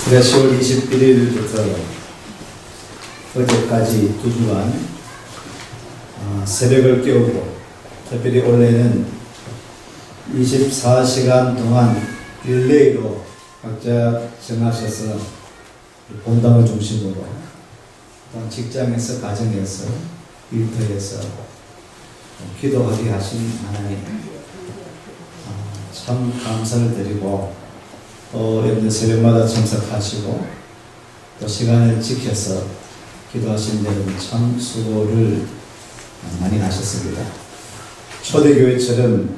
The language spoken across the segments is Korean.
우리가 10월 21일부터 어제까지 2주간 새벽을 깨우고, 특별히 원래는 24시간 동안 릴레이로 각자 정하셔서 본당을 중심으로 직장에서, 가정에서, 일터에서 기도하게 하신 하나님, 참 감사를 드리고, 여러분들 새벽마다 참석하시고 또 시간을 지켜서 기도하시는 여러분 참 수고를 많이 하셨습니다. 초대교회처럼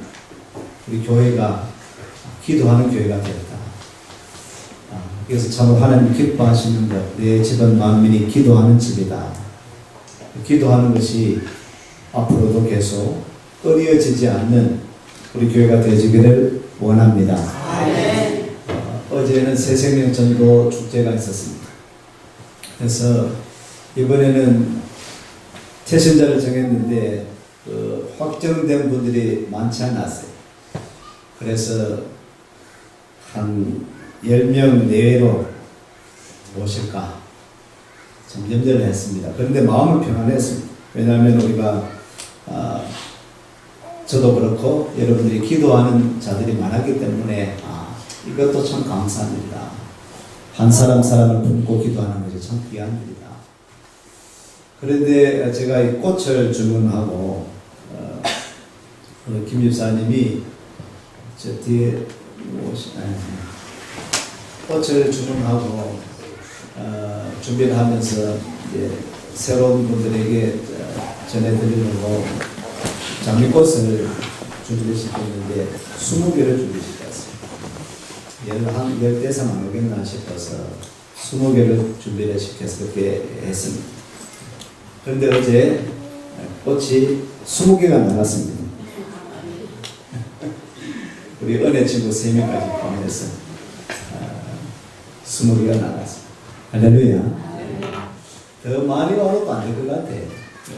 우리 교회가 기도하는 교회가 되었다. 그래서 참 하나님 기뻐하시는 것, 내 집안 만민이 기도하는 집이다. 기도하는 것이 앞으로도 계속 끊어지지 않는 우리 교회가 되어지기를 원합니다. 어제는 새생명 전도 축제가 있었습니다. 그래서 이번에는 태신자를 정했는데 확정된 분들이 많지 않았어요. 그래서 한 10명 내외로 오실까 좀 염려를 했습니다. 그런데 마음은 평안했습니다. 왜냐하면 우리가 저도 그렇고 여러분들이 기도하는 자들이 많았기 때문에 이것도 참 감사합니다. 한 사람 사람을 품고 기도하는 것이 참 귀한 일이다. 그런데 제가 이 꽃을 주문하고 김 집사님이 저 뒤에 꽃을 주문하고 준비를 하면서 이제 새로운 분들에게 전해드리려고 장미꽃을 준비를 시켰는데 20개를 준비시켰어요. 10대상 안 오겠나 싶어서 20개를 준비를 시켜서 그렇게 했습니다. 그런데 어제 꽃이 20개가 나갔습니다. 우리 은혜 친구 3명까지 포함해서 20개가 나갔습니다. 할렐루야. 더 많이 와도 안 될 것 같아.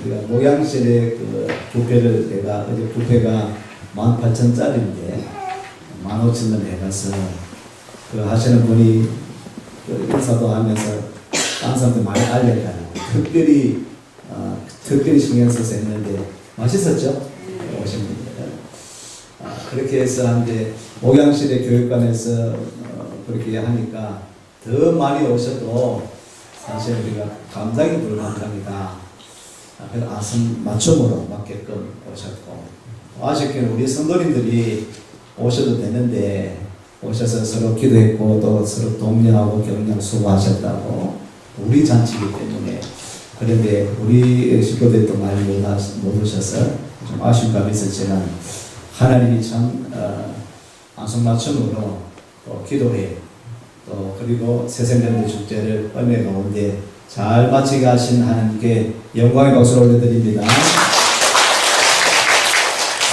우리가 목양실에 그 뷔페를 내가 어제 뷔페가 18,000짜리인데 15,000원 해가서 그 하시는 분이 그 인사도 하면서 다른 사람들 많이 알려가지고 특별히 신경 써서 했는데 맛있었죠? 오신 분들. 그렇게 해서 한데 목양실의 교육관에서 그렇게 하니까 더 많이 오셔도 사실 우리가 감당이 불가능합니다. 그래서 아선 맞춤으로 맞게끔 오셨고, 아쉽게는 우리 성도님들이 오셔도 되는데 오셔서 서로 기도했고 또 서로 독려하고 격려 수고하셨다고 우리 잔치이기 때문에. 그런데 우리 식구들이 또 많이 못 오셔서 좀 아쉬움감이 있었지만 하나님이 참 안성맞춤으로 또 기도해 또 그리고 새생명의 축제를 은혜 가운데 잘 마치게 하신 하나님께 영광의 박수를 올려드립니다.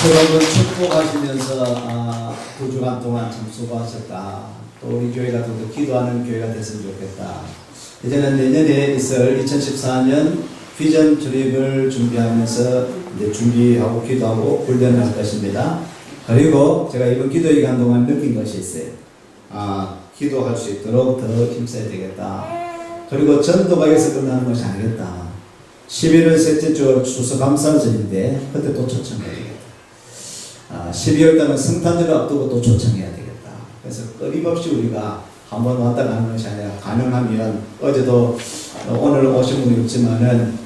여러분 축복하시면서 2주간 동안 참 수고하셨다. 또 우리 교회가 더 기도하는 교회가 됐으면 좋겠다. 이제는 내년에 있을 2014년 비전 트립을 준비하면서 이제 준비하고 기도하고 훈련을 할 것입니다. 그리고 제가 이번 기도 기간 동안 느낀 것이 있어요. 기도할 수 있도록 더 힘써야 되겠다. 그리고 전도가 여기서 끝나는 것이 아니겠다. 11월 셋째 주 추수감사절인데 그때 또 초청해야 되겠다. 12월 달은 성탄절을 앞두고 또 초청해야 되겠다. 그래서 끊임없이 우리가 한번 왔다 가는 것이 아니라 가능하면 어제도 오늘 오신 분이 없지만은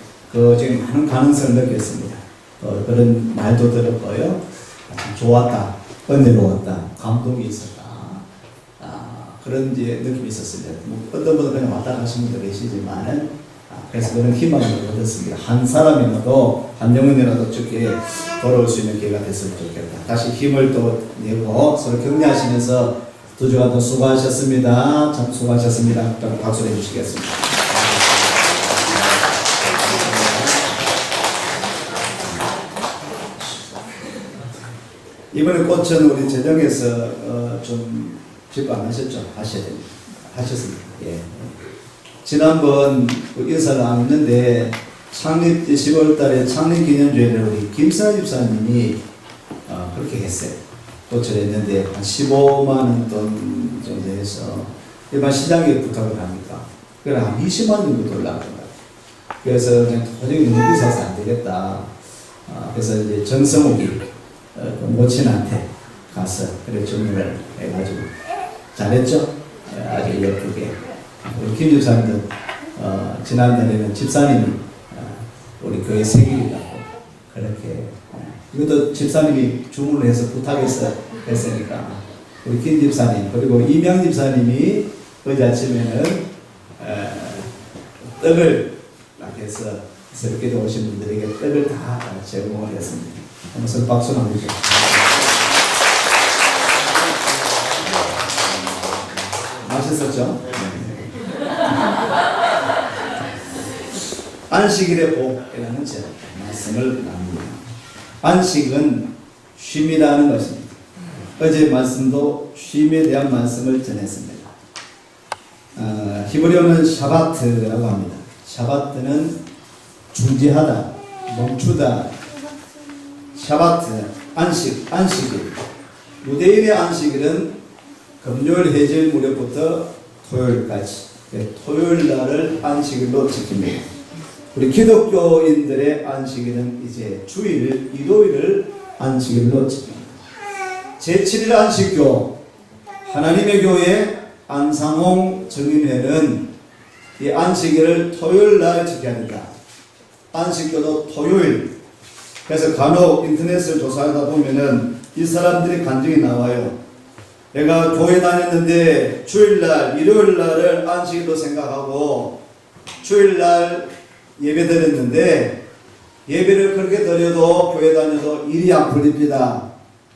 지금 많은 가능성을 느꼈습니다. 그런 말도 들었고요. 좋았다, 은혜로웠다, 감동이 있었다. 그런 이제 느낌이 있었습니다. 어떤 분은 그냥 왔다 가신 분도 계시지만은 그래서 그런 희망을 얻었습니다. 한 사람이라도 한 영혼이라도 좋게 돌아올 수 있는 기회가 됐으면 좋겠다. 다시 힘을 또 내고 서로 격려하시면서 2주간 더 수고하셨습니다. 참 수고하셨습니다. 박수를 해주시겠습니다. 이번에 꽃은 우리 재정에서 좀 집거 안 하셨죠? 하셔야 됩니다. 하셨습니다. 예. 지난번 인사를 안 했는데 창립 10월 달에 창립 기념주회를 우리 김사 집사님이 그렇게 했어요. 꽃을 했는데 한 15만 원 돈 정도 해서 일반 시장에 부탁을 합니까? 그래 한 20만 정도 돌라는 거예요. 그래서 그냥 도저히 너무 비싸서 안 되겠다. 그래서 이제 정성욱이 모친한테 가서 그래 주문을 해가지고 잘했죠? 아주 예쁘게. 우리 김 집사님도 지난달에는 집사님이 우리 교회 생일이라고 그렇게 이것도 집사님이 주문을 해서 부탁해서 했으니까 우리 김 집사님 그리고 이명 집사님이 어제 아침에는 떡을 해서 새롭게 오신 분들에게 떡을 다 제공을 했습니다. 한번 박수 한번 주세요. 맛있었죠? 안식일의 복이라는 제목 말씀을 나눕니다. 안식은 쉼이라는 것입니다. 어제 말씀도 쉼에 대한 말씀을 전했습니다. 히브리어는 샤바트라고 합니다. 샤바트는 중지하다, 멈추다. 샤바트, 안식일. 유대인의 안식일은 금요일 해질 무렵부터 토요일까지 토요일 날을 안식일로 지킵니다. 우리 기독교인들의 안식일은 이제 주일, 일요일을 안식일로 지킵니다. 제7일 안식교 하나님의 교회 안상홍 정인회는 이 안식일을 토요일 날 지켜야 된다. 안식교도 토요일. 그래서 간혹 인터넷을 조사하다 보면은 이 사람들이 간증이 나와요. 내가 교회 다녔는데 주일날, 일요일날을 안식일로 생각하고 주일날 예배 드렸는데 예배를 그렇게 드려도 교회 다녀도 일이 안 풀립니다.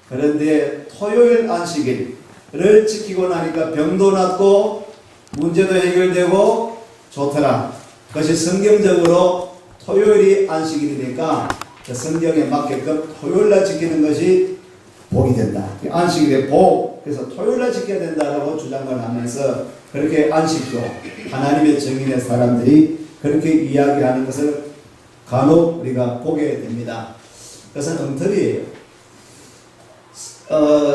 그런데 토요일 안식일을 지키고 나니까 병도 낫고 문제도 해결되고 좋더라. 그것이 성경적으로 토요일이 안식일이니까 그 성경에 맞게끔 토요일날 지키는 것이 복이 된다. 안식일의 복. 그래서 토요일날 지켜야 된다라고 주장을 하면서 그렇게 안식교, 하나님의 정인의 사람들이 그렇게 이야기하는 것을 간혹 우리가 보게 됩니다. 그것은 엉터리예요.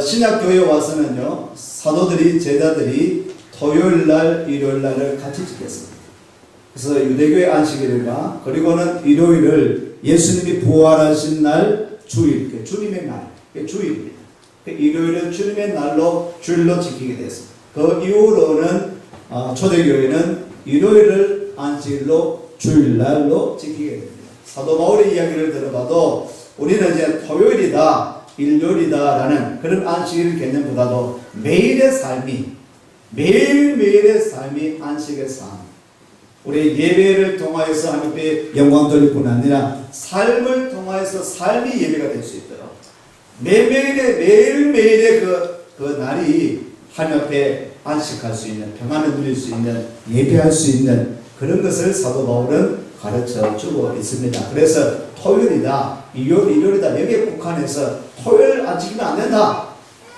신약교회에 와서는요, 사도들이, 제자들이 토요일날, 일요일날을 같이 지켰습니다. 그래서 유대교의 안식일과 그리고는 일요일을 예수님이 부활하신 날 주일, 주님의 날, 주일입니다. 일요일은 주님의 날로 주일로 지키게 됐습니다. 그 이후로는 초대교회는 일요일을 안식일로 주일날로 지키게 됩니다. 사도 바울의 이야기를 들어봐도 우리는 이제 토요일이다, 일요일이다라는 그런 안식일 개념보다도 매일의 삶이, 매일매일의 삶이 안식의 삶. 우리 예배를 통하여서 하나님 앞에 영광 돌릴 뿐 아니라 삶을 통하여서 삶이 예배가 될 수 있도록 매일매일의 그 날이 하나님 앞에 안식할 수 있는, 평안을 누릴 수 있는, 예배할 수 있는 그런 것을 사도 바울은 가르쳐 주고 있습니다. 그래서 토요일이다, 일요일이다 여기에 국한해서 토요일 안 지키면 안 된다.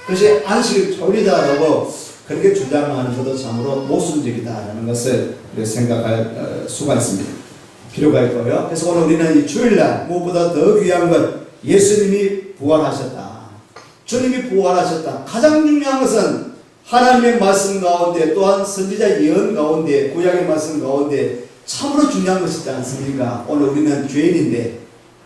그것이 안식일 토요일이다라고 그렇게 주장하는 것도 참으로 모순적이다라는 것을 생각할 수가 있습니다. 필요가 있고요. 그래서 오늘 우리는 이 주일날 무엇보다 더 귀한 것, 예수님이 부활하셨다. 주님이 부활하셨다. 가장 중요한 것은 하나님의 말씀 가운데 또한 선지자 예언 가운데 구약의 말씀 가운데 참으로 중요한 것이지 않습니까? 오늘 우리는 죄인인데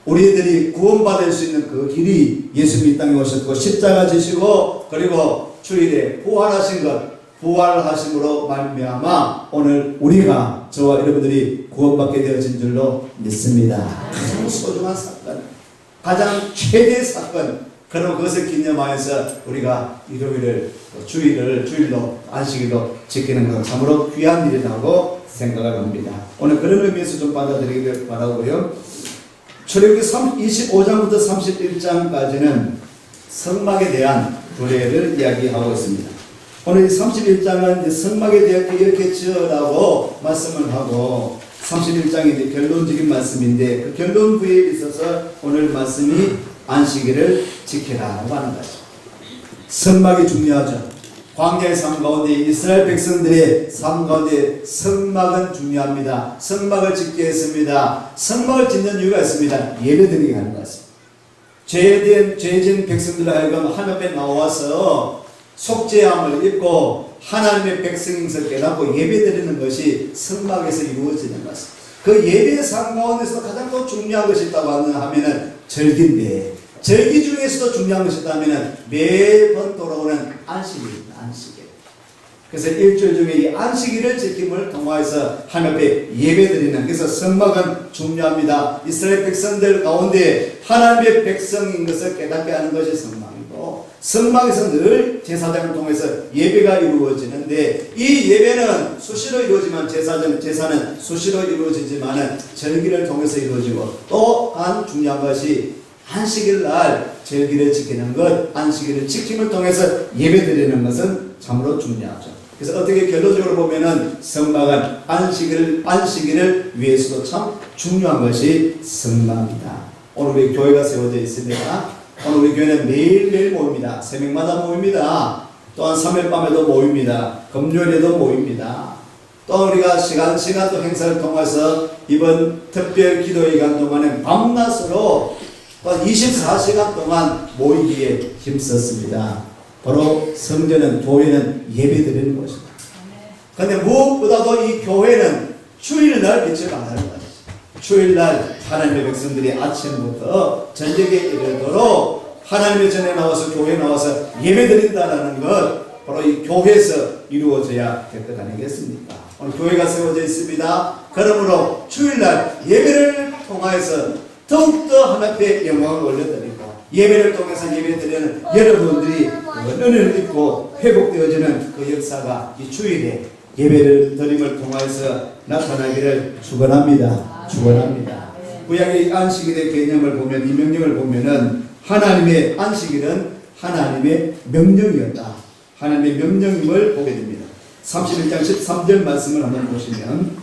우리들이 구원받을 수 있는 그 길이 예수님이 땅에 오셨고 십자가 지시고 그리고 주일에 부활하신 것, 부활하심으로 말미암아 오늘 우리가 저와 여러분들이 구원받게 되어진 줄로 믿습니다. 가장 소중한 사건, 가장 최대의 사건, 그럼 그것을 기념하여서 우리가 일요일을 주일을 주일로 안식일로 지키는 것 참으로 귀한 일이라고 생각을 합니다. 오늘 그런 의미에서 좀 받아들이길 바라고요. 출애굽기 25장부터 31장까지는 성막에 대한 규례를 이야기하고 있습니다. 오늘 31장은 성막에 대해 이렇게 지으라고 말씀을 하고 31장이 결론적인 말씀인데 그 결론부에 있어서 오늘 말씀이 안식일을 지키라고 하는 거죠. 성막이 중요하죠. 광야의 삶 가운데 이스라엘 백성들의 삶 가운데 성막은 중요합니다. 성막을 짓게 했습니다. 성막을 짓는 이유가 있습니다. 예배드리게 하는 것입니다. 죄진 백성들 하여금 하나님 앞에 나와서 속죄함을 입고 하나님의 백성인 것을 깨닫고 예배드리는 것이 성막에서 이루어지는 것입니다. 그 예배 상 가운데서 가장 더 중요한 것이 있다고 하면은 절기인데, 절기 중에서도 중요한 것이 있다면 매번 돌아오는 안식일입니다. 안식일. 그래서 일주일 중에 이 안식일을 지킴을 통하여서 하나님 앞에 예배드리는, 그래서 성막은 중요합니다. 이스라엘 백성들 가운데 하나님의 백성인 것을 깨닫게 하는 것이 성막이고, 성막에서 늘 제사장을 통해서 예배가 이루어지는데, 이 예배는 수시로 이루어지만 제사는 수시로 이루어지지만 절기를 통해서 이루어지고, 또한 중요한 것이 안식일 날 절기를 지키는 것, 안식일을 지킴을 통해서 예배드리는 것은 참으로 중요하죠. 그래서 어떻게 결론적으로 보면은 성막은 안식일을 위해서도 참 중요한 것이 성막이다. 오늘 우리 교회가 세워져 있습니다. 오늘 우리 교회는 매일매일 모입니다. 새벽마다 모입니다. 또한 3일 밤에도 모입니다. 금요일에도 모입니다. 또 우리가 시간 또 행사를 통해서 이번 특별 기도 기간 동안에 밤낮으로 또 24시간 동안 모이기에 힘썼습니다. 바로 성전은, 교회는 예배드리는 것입니다. 그런데 무엇보다도 이 교회는 주일날 빛을 발하는 것이죠. 주일날 하나님의 백성들이 아침부터 저녁에 이르도록 하나님의 전에 나와서, 교회에 나와서 예배드린다는 것, 바로 이 교회에서 이루어져야 될 것 아니겠습니까? 오늘 교회가 세워져 있습니다. 그러므로 주일날 예배를 통하여서 더욱더 하나님 앞에 영광을 올려드리고, 예배를 통해서 예배드리는 여러분들이 은혜를 입고 회복되어지는 그 역사가 이 주일에 예배를 드림을 통해서 나타나기를 축원합니다. 축원합니다. 구약의 안식일의 개념을 보면, 이 명령을 보면은 하나님의 안식일은 하나님의 명령이었다. 하나님의 명령임을 보게 됩니다. 31장 13절 말씀을 한번 보시면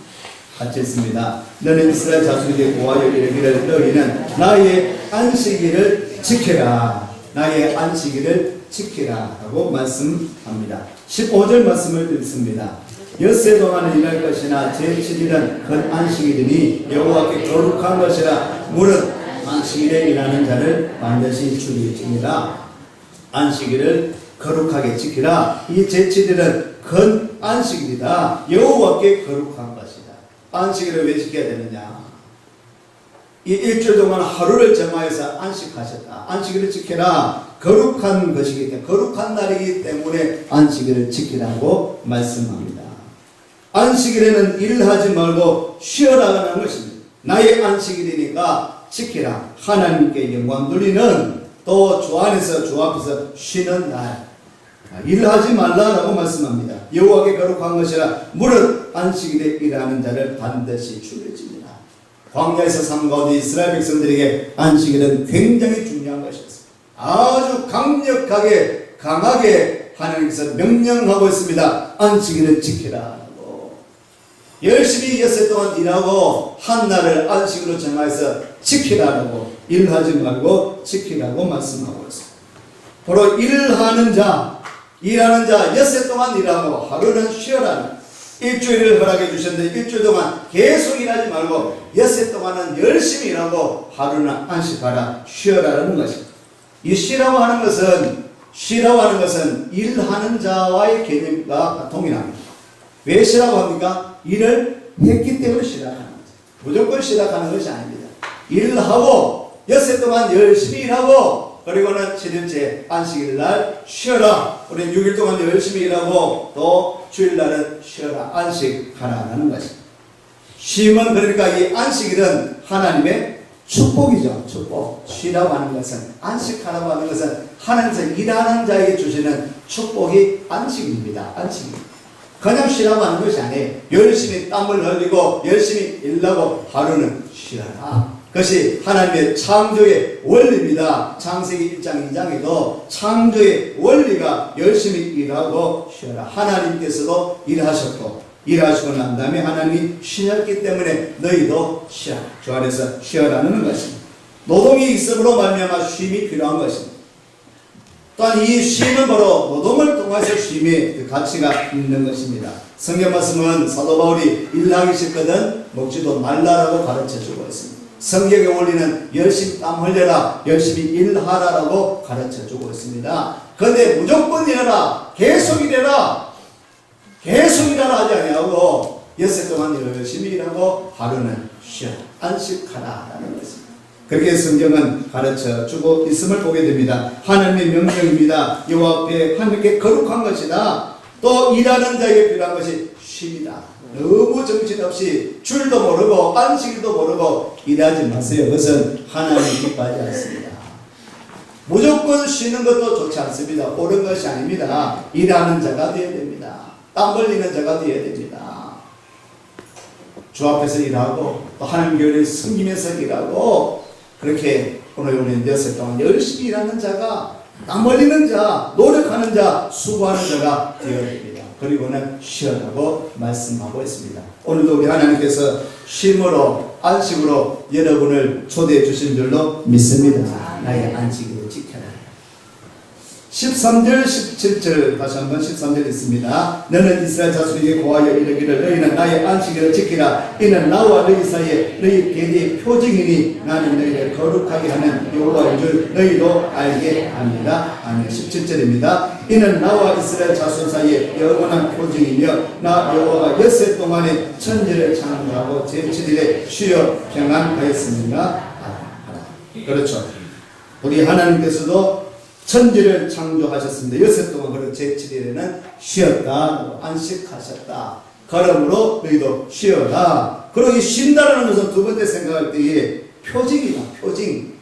같이 있습니다. 너는 이스라엘 자손에게 고하여 이르기를 너희는 나의 안식일을 지켜라. 나의 안식일을 지키라 하고 말씀합니다. 15절 말씀을 읽습니다. 엿새 동안은 일할 것이나 제7일은 그 안식일이니 여호와께 거룩한 것이라. 무릇 안식일에 일하는 자를 반드시 죽이니라. 안식일을 거룩하게 지키라. 이 제7일은 큰 안식일이다. 여호와께 거룩한 것이다. 안식일을 왜 지켜야 되느냐? 이 일주일 동안 하루를 정하여서 안식하셨다. 안식일을 지켜라. 거룩한 것이기 때문에, 거룩한 날이기 때문에 안식일을 지키라고 말씀합니다. 안식일에는 일을 하지 말고 쉬어라는 것입니다. 나의 안식일이니까 지키라. 하나님께 영광 돌리는, 또 주 안에서, 주 앞에서 쉬는 날, 일하지 말라라고 말씀합니다. 여호와께 거룩한 것이라. 무릇 안식일에 일하는 자를 반드시 죽여집니다. 광야에서 삶 가운데 이스라엘 백성들에게 안식일은 굉장히 중요한 것이었습니다. 아주 강력하게, 강하게 하나님께서 명령하고 있습니다. 안식일을 지키라고. 열심히 엿새 동안 일하고 한 날을 안식일로 정하여서 지키라고, 일하지 말고 지키라고 말씀하고 있습니다. 바로 일하는 자, 엿새 동안 일하고 하루는 쉬어라. 일주일을 허락해 주셨는데 일주일 동안 계속 일하지 말고 엿새 동안은 열심히 일하고 하루는 안식하라, 쉬어라는 것입니다. 이 쉬라고 하는 것은 일하는 자와의 개념과 동일합니다. 왜 쉬라고 합니까? 일을 했기 때문에 쉬라고 하는 거죠. 무조건 쉬라고 하는 것이 아닙니다. 일을 하고 엿새 동안 열심히 일하고, 그리고는 7일째 안식일 날 쉬어라. 우리 6일 동안 열심히 일하고 또 주일날은 쉬어라. 안식하라는 것입니다. 쉼은, 그러니까 이 안식일은 하나님의 축복이죠. 축복. 쉬라고 하는 것은, 안식하라고 하는 것은 하나님께서 일하는 자에게 주시는 축복이 안식입니다. 안식입니다. 그냥 쉬라고 하는 것이 아니에요. 열심히 땀을 흘리고 열심히 일하고 하루는 쉬어라. 그것이 하나님의 창조의 원리입니다. 창세기 1장 2장에도 창조의 원리가 열심히 일하고 쉬어라. 하나님께서도 일하셨고, 일하시고 난 다음에 하나님이 쉬셨기 때문에 너희도 쉬어, 주 안에서 쉬어라는 것입니다. 노동이 있음으로 말미암아 쉼이 필요한 것입니다. 또한 이 쉼은 바로 노동을 통해서 쉼의 그 가치가 있는 것입니다. 성경 말씀은 사도 바울이 일하기 싫거든 먹지도 말라라고 가르쳐 주고 있습니다. 성경의 원리는 열심히 땀 흘려라, 열심히 일하라라고 가르쳐주고 있습니다. 그런데 무조건 일하라, 계속 일해라, 계속 일하라 하지 아니하고 엿새 동안 열심히 일하고 하루는 쉬어 안식하라라는 것입니다. 그렇게 성경은 가르쳐주고 있음을 보게 됩니다. 하나님의 명령입니다. 여호와 앞에 하나님께 거룩한 것이다. 또 일하는 자에게 필요한 것이 쉼이다. 너무 정신없이 줄도 모르고 안식일도 모르고 일하지 마세요. 그것은 하나님 기뻐하지 않습니다. 무조건 쉬는 것도 좋지 않습니다. 옳은 것이 아닙니다. 일하는 자가 되어야 됩니다. 땀 흘리는 자가 되어야 됩니다. 주 앞에서 일하고 또 하나님 교회를 섬기면서 일하고 그렇게 오늘 우리는 엿새 동안 열심히 일하는 자가, 땀 흘리는 자, 노력하는 자, 수고하는 자가 되어야 됩니다. 그리고는 쉬어라고 말씀하고 있습니다. 오늘도 우리 하나님께서 쉼으로 안식으로 여러분을 초대해 주신 줄로 믿습니다. 나의 안식일을 지켜라. 13절 17절 다시 한번 13절 있습니다. 너는 이스라엘 자손에게 고하여 이르기를 너희는 나의 안식일을 지키라. 이는 나와 너희 사이에 너희 계리의 표징이니 나는 너희를 거룩하게 하는 여호와인 줄 너희도 알게 합니다. 아멘. 17절입니다. 이는 나와 이스라엘 자손 사이에 영원한 표징이며 나 여호와가 엿새 동안에 천지를 창조하고 제7일에 쉬어 평안하였습니다. 그렇죠. 우리 하나님께서도 천지를 창조하셨습니다. 엿새 동안 그리고 제7일에는 쉬었다, 안식하셨다. 그러므로 너희도 쉬어라. 그리고 이 쉰다라는 것은 두 번째 생각할 때에 표징이다. 표징,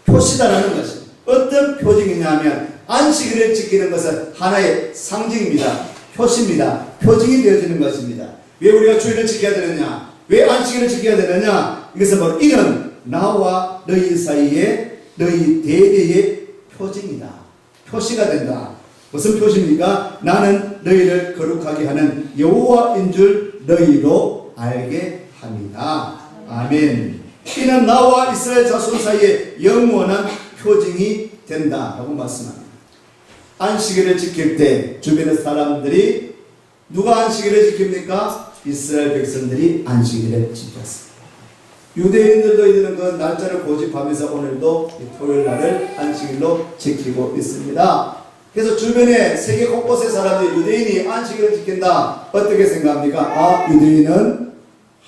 표시다라는 것이 어떤 표징이냐면 안식일을 지키는 것은 하나의 상징입니다. 표시입니다. 표징이 되어지는 것입니다. 왜 우리가 주일을 지켜야 되느냐? 왜 안식일을 지켜야 되느냐? 이것은 바로 이는 나와 너희 사이에 너희 대대의 표징이다. 표시가 된다. 무슨 표시입니까? 나는 너희를 거룩하게 하는 여호와인 줄 너희도 알게 합니다. 아멘. 이는 나와 이스라엘 자손 사이에 영원한 표징이 된다라고 말씀합니다. 안식일을 지킬 때 주변의 사람들이 누가 안식일을 지킵니까? 이스라엘 백성들이 안식일을 지켰습니다. 유대인들도 이들은 그 날짜를 고집하면서 오늘도 토요일 날을 안식일로 지키고 있습니다. 그래서 주변에 세계 곳곳의 사람들이 유대인이 안식일을 지킨다. 어떻게 생각합니까? 아, 유대인은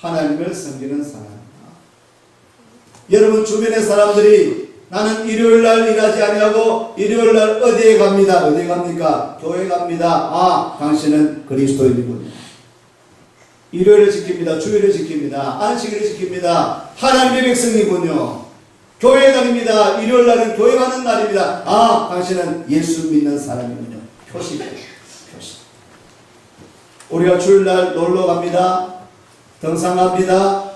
하나님을 섬기는 사람이다. 여러분 주변의 사람들이 나는 일요일 날 일하지 아니하고 일요일 날 어디에 갑니다. 어디에 갑니까? 교회 갑니다. 아, 당신은 그리스도인이군요. 일요일을 지킵니다. 주일을 지킵니다. 안식일을 지킵니다. 하나님의 백성이군요. 교회 다닙니다. 일요일 날은 교회 가는 날입니다. 아, 당신은 예수 믿는 사람이군요. 표시입니다. 표시. 우리가 주일날 놀러 갑니다. 등산합니다.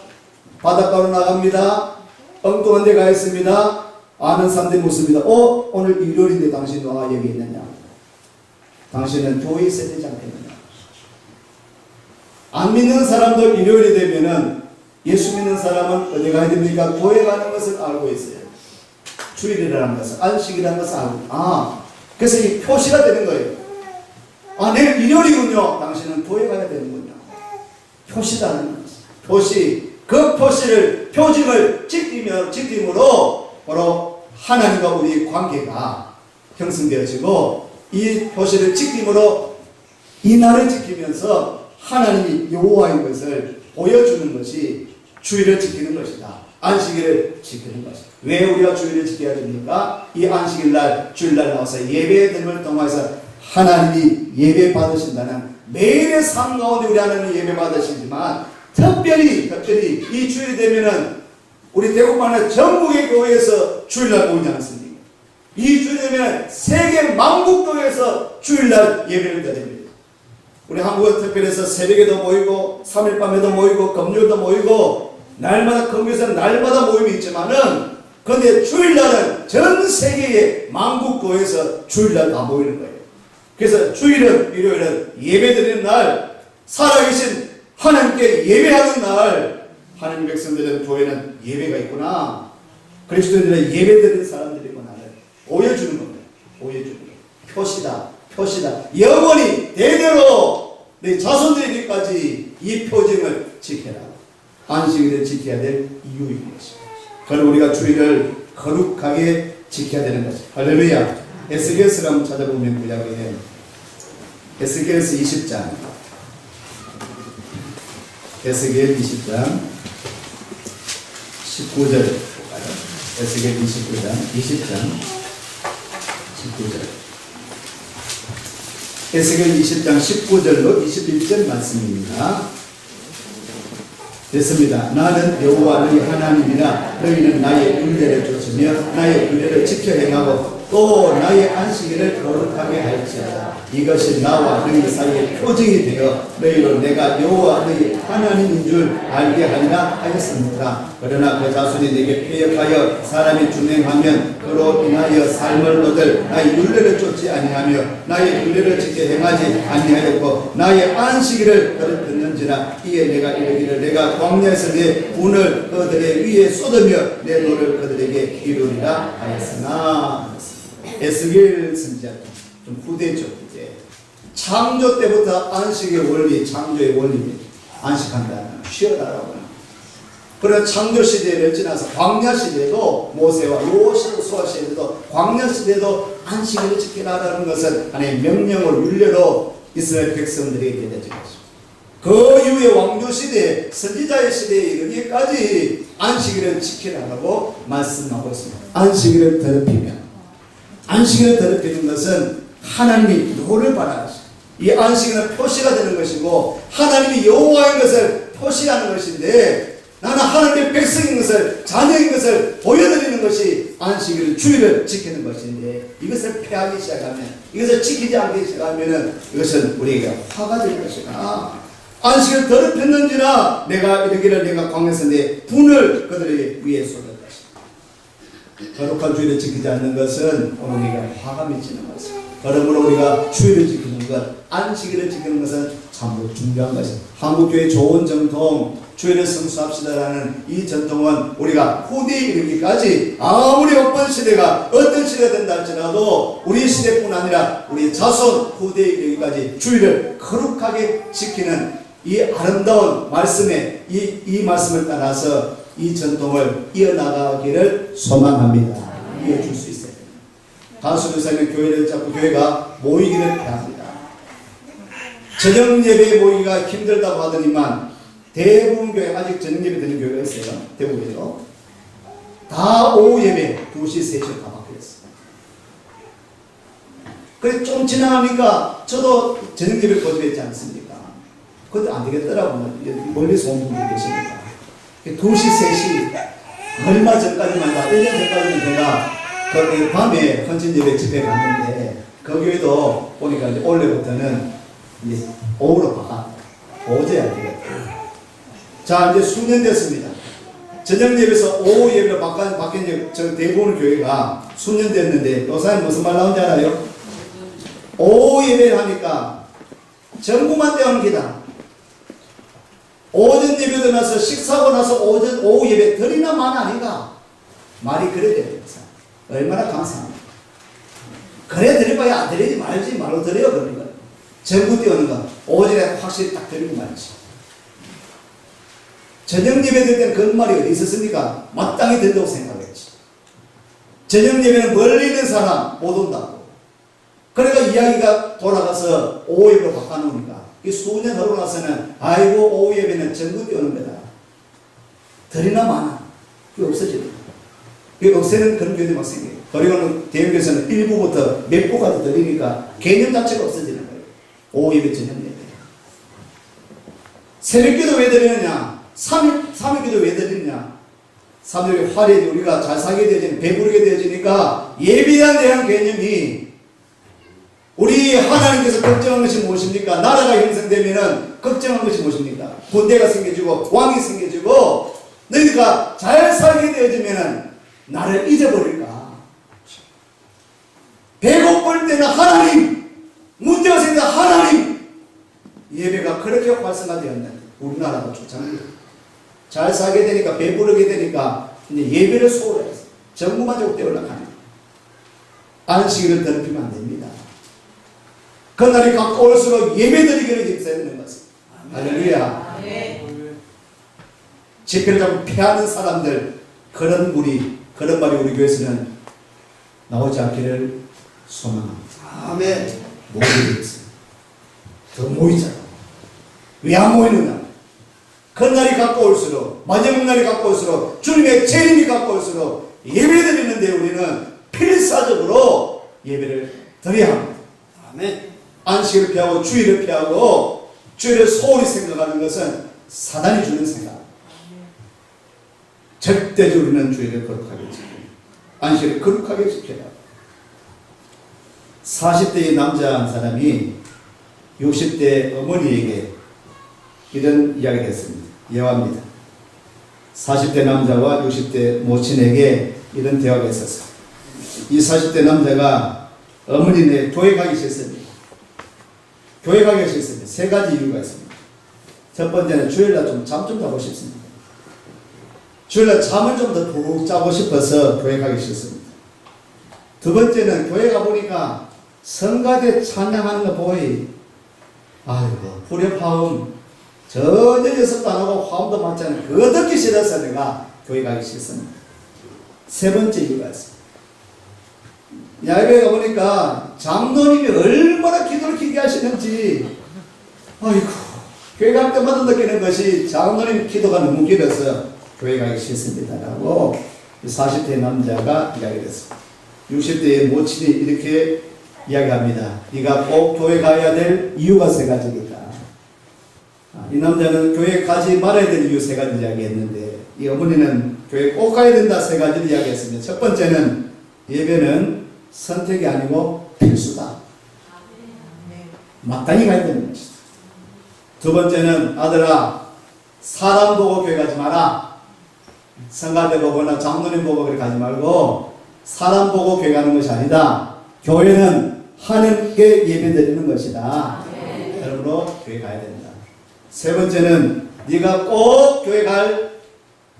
바닷가로 나갑니다. 엉뚱한 데 가 있습니다. 아는 사람들이 묻습니다. 오늘 일요일인데 당신 와 여기 있느냐? 당신은 교회에 있어야 되지 않겠느냐? 안 믿는 사람도 일요일이 되면은 예수 믿는 사람은 어디 가야 됩니까? 교회 가는 것을 알고 있어요. 주일이라는 것을, 안식이라는 것을 알고. 그래서 이 표시가 되는 거예요. 내일 일요일이군요. 당신은 교회 가야 되는군요. 표시다는 거죠. 표시. 그 표시를, 표징을 지킴으로 바로 하나님과 우리의 관계가 형성되어지고 이 표시를 지킴으로 이 날을 지키면서 하나님이 여호와인 것을 보여주는 것이 주일을 지키는 것이다. 안식일을 지키는 것이다. 왜 우리가 주일을 지켜야 됩니까? 이 안식일날 주일날 나와서 예배드림을 통해서 하나님이 예배 받으신다는 매일의 삶 가운데 우리 하나님이 예배 받으시지만 특별히 이 주일이 되면은 우리 대구만의 전국의 교회에서 주일날 모이지 않습니까? 이 주일이 되면 세계 만국교회에서 주일날 예배를 드립니다. 우리 한국은 특별해서 새벽에도 모이고 3일 밤에도 모이고 금요일도 모이고 날마다 금요일에서 날마다 모임이 있지만은 그런데 주일날은 전 세계의 만국교회에서 주일날 다 모이는 거예요. 그래서 주일은 일요일은 예배드리는 날, 살아계신 하나님께 예배하는 날, 하나님 백성들은 교회는 예배가 있구나, 그리스도인들은 예배드리는 사람들이구나를 보여주는 겁니다. 보여주는 거예요. 표시다. 영원히 대대로 내 자손들에게까지 이 표징을 지켜라. 안식일을 지켜야 될 이유인 것입니다. 그럼 우리가 주일을 거룩하게 지켜야 되는 거죠. 할렐루야. 에스겔서를 한번 찾아보면 구약에 에스겔서 20장 에스겔 20장 19절 에스겔 29장 20장 19절 에스겔 20장 19절로 21절 말씀입니다. 됐습니다. 나는 여호와 너희 하나님이라. 너희는 나의 율례를 좇으며 나의 규례를 지켜 행하고 또 나의 안식일을 거룩하게 할지어다. 이것이 나와 너희 사이의 표징이 되어 너희로 내가 여호와 너희 하나님인 줄 알게 하리라 하였습니다. 그러나 그 자손이 내게 패역하여 사람이 준행하면 그로 인하여 삶을 얻을 나의 율례를 좇지 아니하며 나의 율례를 지켜 행하지 아니하였고 나의 안식일을 더럽혔는지라. 이에 내가 이르기를 내가 광야에서 내 분을 그들의 위에 쏟으며 내 노를 그들에게 이루리라 하였으나. 에스겔 선지자 좀 후대죠. 후대. 창조 때부터 안식의 원리, 창조의 원리입니다. 안식한다는 쉬어라라고. 그러나 창조 시대를 지나서 광야 시대도 모세와 여호수아 시대도 광야 시대도 안식일을 지키라라는 것은 하나님의 명령을 율례로 이스라엘 백성들에게 내려진 것입니다. 그 이후에 왕조 시대, 선지자의 시대에 이르기까지 안식일을 지키라라고 말씀하고 있습니다. 안식일을 더럽히면, 안식일을 더럽히는 것은 하나님이 노를 바라시고 이 안식일은 표시가 되는 것이고 하나님이 여호와인 것을 표시하는 것인데, 나는 하나님의 백성인 것을, 자녀인 것을 보여드리는 것이 안식일, 주일을 지키는 것인데, 이것을 폐하기 시작하면, 이것을 지키지 않기 시작하면 이것은 우리에게 화가 될 것이다. 안식을 더럽혔는지나 내가 이르기를 내가 광야에서 내 분을 그들에게 위에 쏟을 것이다. 거룩한 주일을 지키지 않는 것은 우리가 화가 미치는 것이다. 그러므로 우리가 주일을 지키는 것, 안식일을 지키는 것은 참으로 중요한 것입니다. 한국교회의 좋은 전통, 주일을 성수합시다라는 이 전통은 우리가 후대에 이르기까지 아무리 어떤 시대가 된다 할지라도 우리 시대뿐 아니라 우리 자손 후대에 이르기까지 주일을 거룩하게 지키는 이 아름다운 말씀에 이 말씀을 따라서 이 전통을 이어나가기를 소망합니다. 이어줄 수 있어요. 다수교사는 교회를 잡고 교회가 모이기를 바랍니다. 저녁 예배에 모이기가 힘들다고 하더니만 대부분 교회, 아직 저녁 예배 드는 교회가 있어요. 대부분이요. 다 오후 예배 2시, 3시에 다 바뀌었어요. 그래서 좀 지나가니까 저도 저녁 예배를 거주했지 않습니까? 그것도 안 되겠더라고요. 멀리서 온 분들 계시니까. 2시, 3시, 얼마 전까지만, 1년 전까지는 제가 그 밤에 헌신 예배 집회 갔는데, 그 교회도 보니까 이제 올해부터는 이제 오후로 바꿔. 오제야 되겠다. 자, 이제 수년 됐습니다. 저녁 예배에서 오후 예배로 바뀐 저 대부분 교회가 수년 됐는데, 요사님 무슨 말 나온지 알아요? 오후 예배를 하니까 전부만 때우는 기다. 오전 예배도 나서 식사하고 나서 오후 예배 드리나 만 아닌가? 말이 그래야 됩니다. 얼마나 감사합니다. 그래 드려봐야 안 드리지 말지 말로 드려요. 그런 거. 전부 띄우는 거. 오전에 확실히 딱 드리고 말지. 저녁 예배 될 때는 그런 말이 어디 있었습니까? 마땅히 된다고 생각했지. 저녁 예배는 멀리 있는 사람 못 온다고. 그러니까 이야기가 돌아가서 오후 예배로 바꿔놓으니까 이 수년 흐르고 나서는 아이고 오후 예배는 전부 띄우는 거다. 드리나 마나. 그게 없어지는 거예요. 그게 없애는 그런 교회들이 막 생겨요. 그리고는 대형교회에서는 1부부터 몇 부까지 드리니까 개념 자체가 없어지는 거예요. 오후 예배, 저녁 예배. 새벽기도 왜 드리느냐? 3일기도 왜 드리느냐? 3일기 화려히 우리가 잘 살게 되어지니, 배부르게 되어지니까 예배에 대한 개념이, 우리 하나님께서 걱정한 것이 무엇입니까? 나라가 형성되면은 걱정한 것이 무엇입니까? 군대가 생겨지고 왕이 생겨지고 너희가 잘 살게 되어지면은 나를 잊어버릴까? 배고플 때는 하나님, 문제가 생기다 하나님. 예배가 그렇게 활성화되었는데 우리나라도 좋잖아요. 잘 살게 되니까, 배부르게 되니까 이제 예배를 소홀히 해서 전부만 쭉 떼올라가는. 안식일을 더럽히면 안 됩니다. 그날이 가까울수록 예배드리기를 힘써야 되는 것입니다. 할렐루야. 집회를 자꾸 피하는 사람들, 그런 말이 우리 교회에서는 나오지 않기를 소망합니다. 아멘. 모이겠어요. 더 모이자고. 왜 안 모이느냐? 그날이 가까울수록, 마지막 날이 가까울수록, 주님의 재림이 가까울수록 예배드리는데 우리는 필사적으로 예배를 드려야 합니다. 아멘. 안식을 피하고 주일을 피하고 주일을 소홀히 생각하는 것은 사단이 주는 생각. 절대적으로 우리는 주일을 거룩하게 지켜야 합니다. 안식을 거룩하게 지켜야 합니다. 40대의 남자 한 사람이 60대 어머니에게 이런 이야기를 했습니다. 예화입니다. 40대 남자와 60대 모친에게 이런 대화가 있었어요. 이 40대 남자가 어머니네 교회 가기 싫습니다. 교회 가기 싫습니다. 세 가지 이유가 있습니다. 첫 번째는 주일날 잠 좀 자고 싶습니다. 주일날 잠을 좀 더 푹 자고 싶어서 교회 가기 싫습니다. 두 번째는 교회 가보니까 성가대 찬양하는 거 보이 아이고 불협화음 전혀 연습도 안 하고 화음도 맞지 않은 그거 듣기 싫어서 내가 교회 가기 싫습니다. 세 번째 이유가 있습니다. 야외에 가보니까 장로님이 얼마나 기도를 길게 하시는지 아이고 교회 갈 때마다 느끼는 것이 장로님 기도가 너무 길어서 교회 가기 싫습니다 라고 40대 남자가 이야기를 했습니다. 60대의 모친이 이렇게 이야기합니다. 네가 꼭 교회 가야 될 이유가 세 가지니까. 이 남자는 교회 가지 말아야 될 이유 세 가지 이야기했는데 이 어머니는 교회 꼭 가야 된다 세 가지를 이야기했습니다. 첫 번째는 예배는 선택이 아니고 필수다. 마땅히 가야 되는 것이다. 두 번째는 아들아 사람 보고 교회 가지 마라. 성가대 보거나 장로님 보고 그렇게 가지 말고 사람 보고 교회 가는 것이 아니다. 교회는 하나님께 예배드리는 것이다. 그러므로 교회 가야 된다. 세 번째는 네가 꼭 교회 갈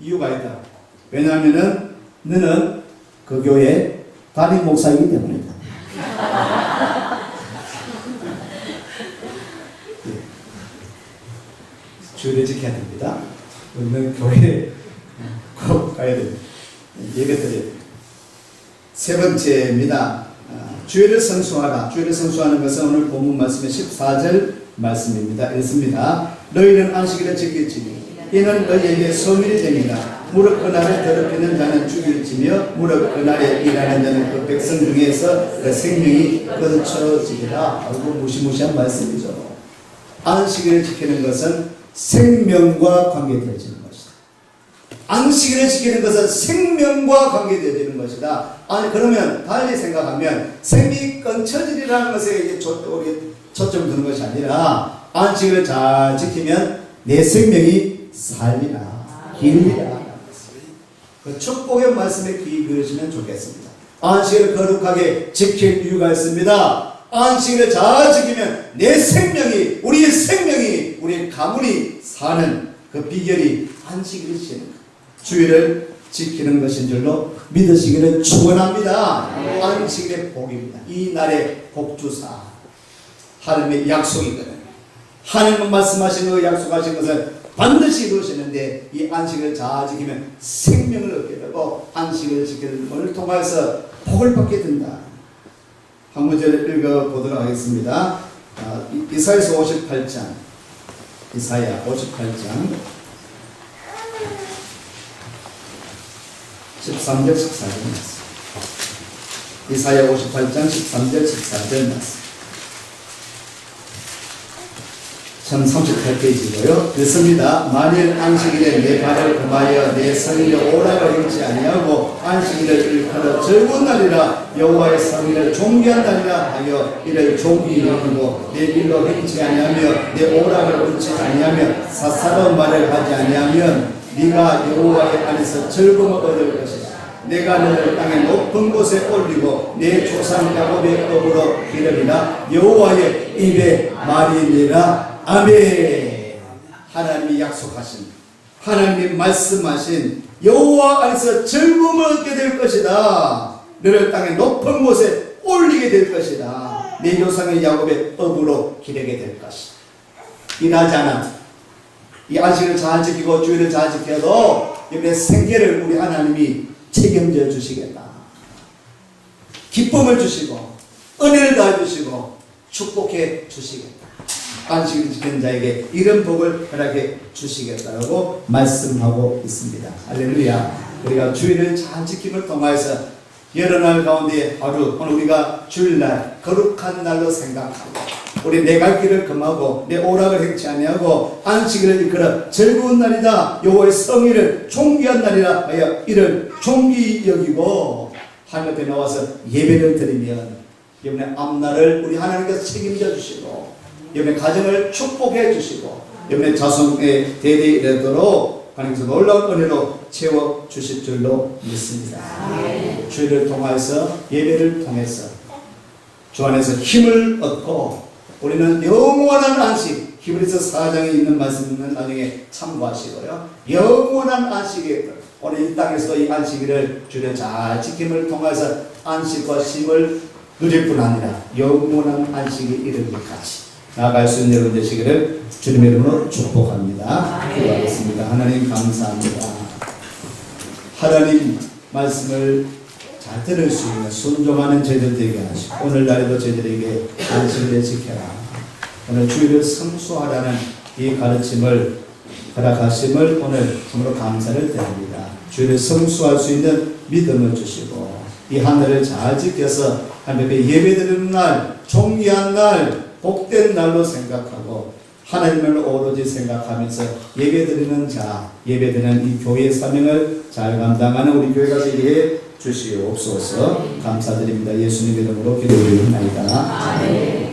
이유가 있다. 왜냐하면 너는 그 교회 담임 목사이기 때문이다. 주의를 지켜야 됩니다. 우리는 교회에 꼭 가야 됩니다. 예배 드려야 됩니다. 세 번째입니다. 주일을 성수하라. 주일을 성수하는 것은 오늘 본문 말씀의 14절 말씀입니다. 읽습니다. 너희는 안식일을 지킬지니 이는 너희에게 성일이 되니라. 무릇 그날에 더럽히는 자는 죽일지며 무릇 그날에 일하는 자는 그 백성 중에서 그 생명이 끊어지리라. 아이고 무시무시한 말씀이죠. 안식일을 지키는 것은 생명과 관계되어지는 것이다. 안식일을 지키는 것은 생명과 관계되어지는 것이다. 아니 그러면 달리 생각하면 생명이 끊어지리라는 것에 이제 초점을 두는 것이 아니라 안식일을 잘 지키면 내 생명이 살리라, 길리라. 그 축복의 말씀에 귀 기울이시면 좋겠습니다. 안식일을 거룩하게 지킬 이유가 있습니다. 안식일을 잘 지키면 내 생명이, 우리의 생명이, 우리의 가문이 사는 그 비결이 안식일을 지키는 것. 주일을 지키는 것인 줄로 믿으시기를 축원합니다. 안식일의 복입니다. 이 날의 복주사 하나님의 약속이거든요. 하나님은 말씀하신 그 약속하신 것을 반드시 이루시는데 이 안식을 잘 지키면 생명을 얻게 되고 안식을 지키는 것을 통해서 복을 받게 된다. 한 문제를 읽어보도록 하겠습니다. 이사야서 58장 이사야 58장 13절 14절 말씀. 이사야 58장 13절 14절 말씀. 1038페이지고요. 읽습니다. 만일 안식일에 내 발을 금하여 내 성일에 오라고 읽지 아니하고 안식일을 일컬어 즐거운 날이라 여호와의 성일을 존귀한 날이라 하여 이를 존귀히 여기고 내 일로 행치 아니하며 내 오락을 옳지 아니하며 사사로운 말을 하지 아니하면 네가 여호와의 안에서 즐거움을 얻을 것이다. 내가 너를 땅의 높은 곳에 올리고 내 조상 야곱의 법으로 기르리라. 여호와의 입의 말이니라. 아멘. 하나님이 약속하신, 하나님이 말씀하신 여호와 안에서 즐거움을 얻게 될 것이다. 너를 땅의 높은 곳에 올리게 될 것이다. 내 조상의 야곱의 법으로 기르게 될 것이다. 일하지 않아도 이 안식을 잘 지키고 주일을 잘 지켜도 여러분의 생계를 우리 하나님이 책임져 주시겠다. 기쁨을 주시고 은혜를 다 주시고 축복해 주시겠다. 안식을 지키는 자에게 이런 복을 허락해 주시겠다고 말씀하고 있습니다. 할렐루야. 우리가 주일을 잘 지킴을 통하여서 여러 날 가운데 하루, 오늘 우리가 주일날 거룩한 날로 생각하고 우리 내 갈 길을 금하고 내 오락을 행치 아니하고 안식일을 일컬어 즐거운 날이다. 여호와의 성일을 존귀한 날이라 하여 이를 존귀 여기고 하늘 앞에 나와서 예배를 드리면 여러분의 앞날을 우리 하나님께서 책임져 주시고 여러분의 가정을 축복해 주시고 여러분의 자손의 대대에 이르도록 하나님께서 놀라운 은혜로 채워주실 줄로 믿습니다. 주일을 통해서 예배를 통해서 주 안에서 힘을 얻고 우리는 영원한 안식, 히브리서 4장에 있는 말씀은 나중에 참고하시고요. 영원한 안식에 오늘 이 땅에서도 이 안식일을 주일을 잘 지킴을 통해서 안식과 쉼을 누릴 뿐 아니라 영원한 안식이 이르기까지 나아갈 수 있는 여러분 되시기를 주님의 이름으로 축복합니다. 기도하겠습니다. 하나님 감사합니다. 하나님 말씀을 잘 들을 수 있는 순종하는 저희들 되게 하시고 오늘날에도 저희들에게 안식을 지켜라. 오늘 주일을 성수하라는 이 가르침을 허락하심을 오늘 정말로 감사를 드립니다. 주일을 성수할 수 있는 믿음을 주시고 이 하늘을 잘 지켜서 하나님께 예배드리는 날, 존귀한 날, 복된 날로 생각하고 하나님을 오로지 생각하면서 예배드리는 자, 예배드리는 이 교회의 사명을 잘 감당하는 우리 교회가 되게 주시옵소서. 감사드립니다. 예수님 이름으로 기도드립니다.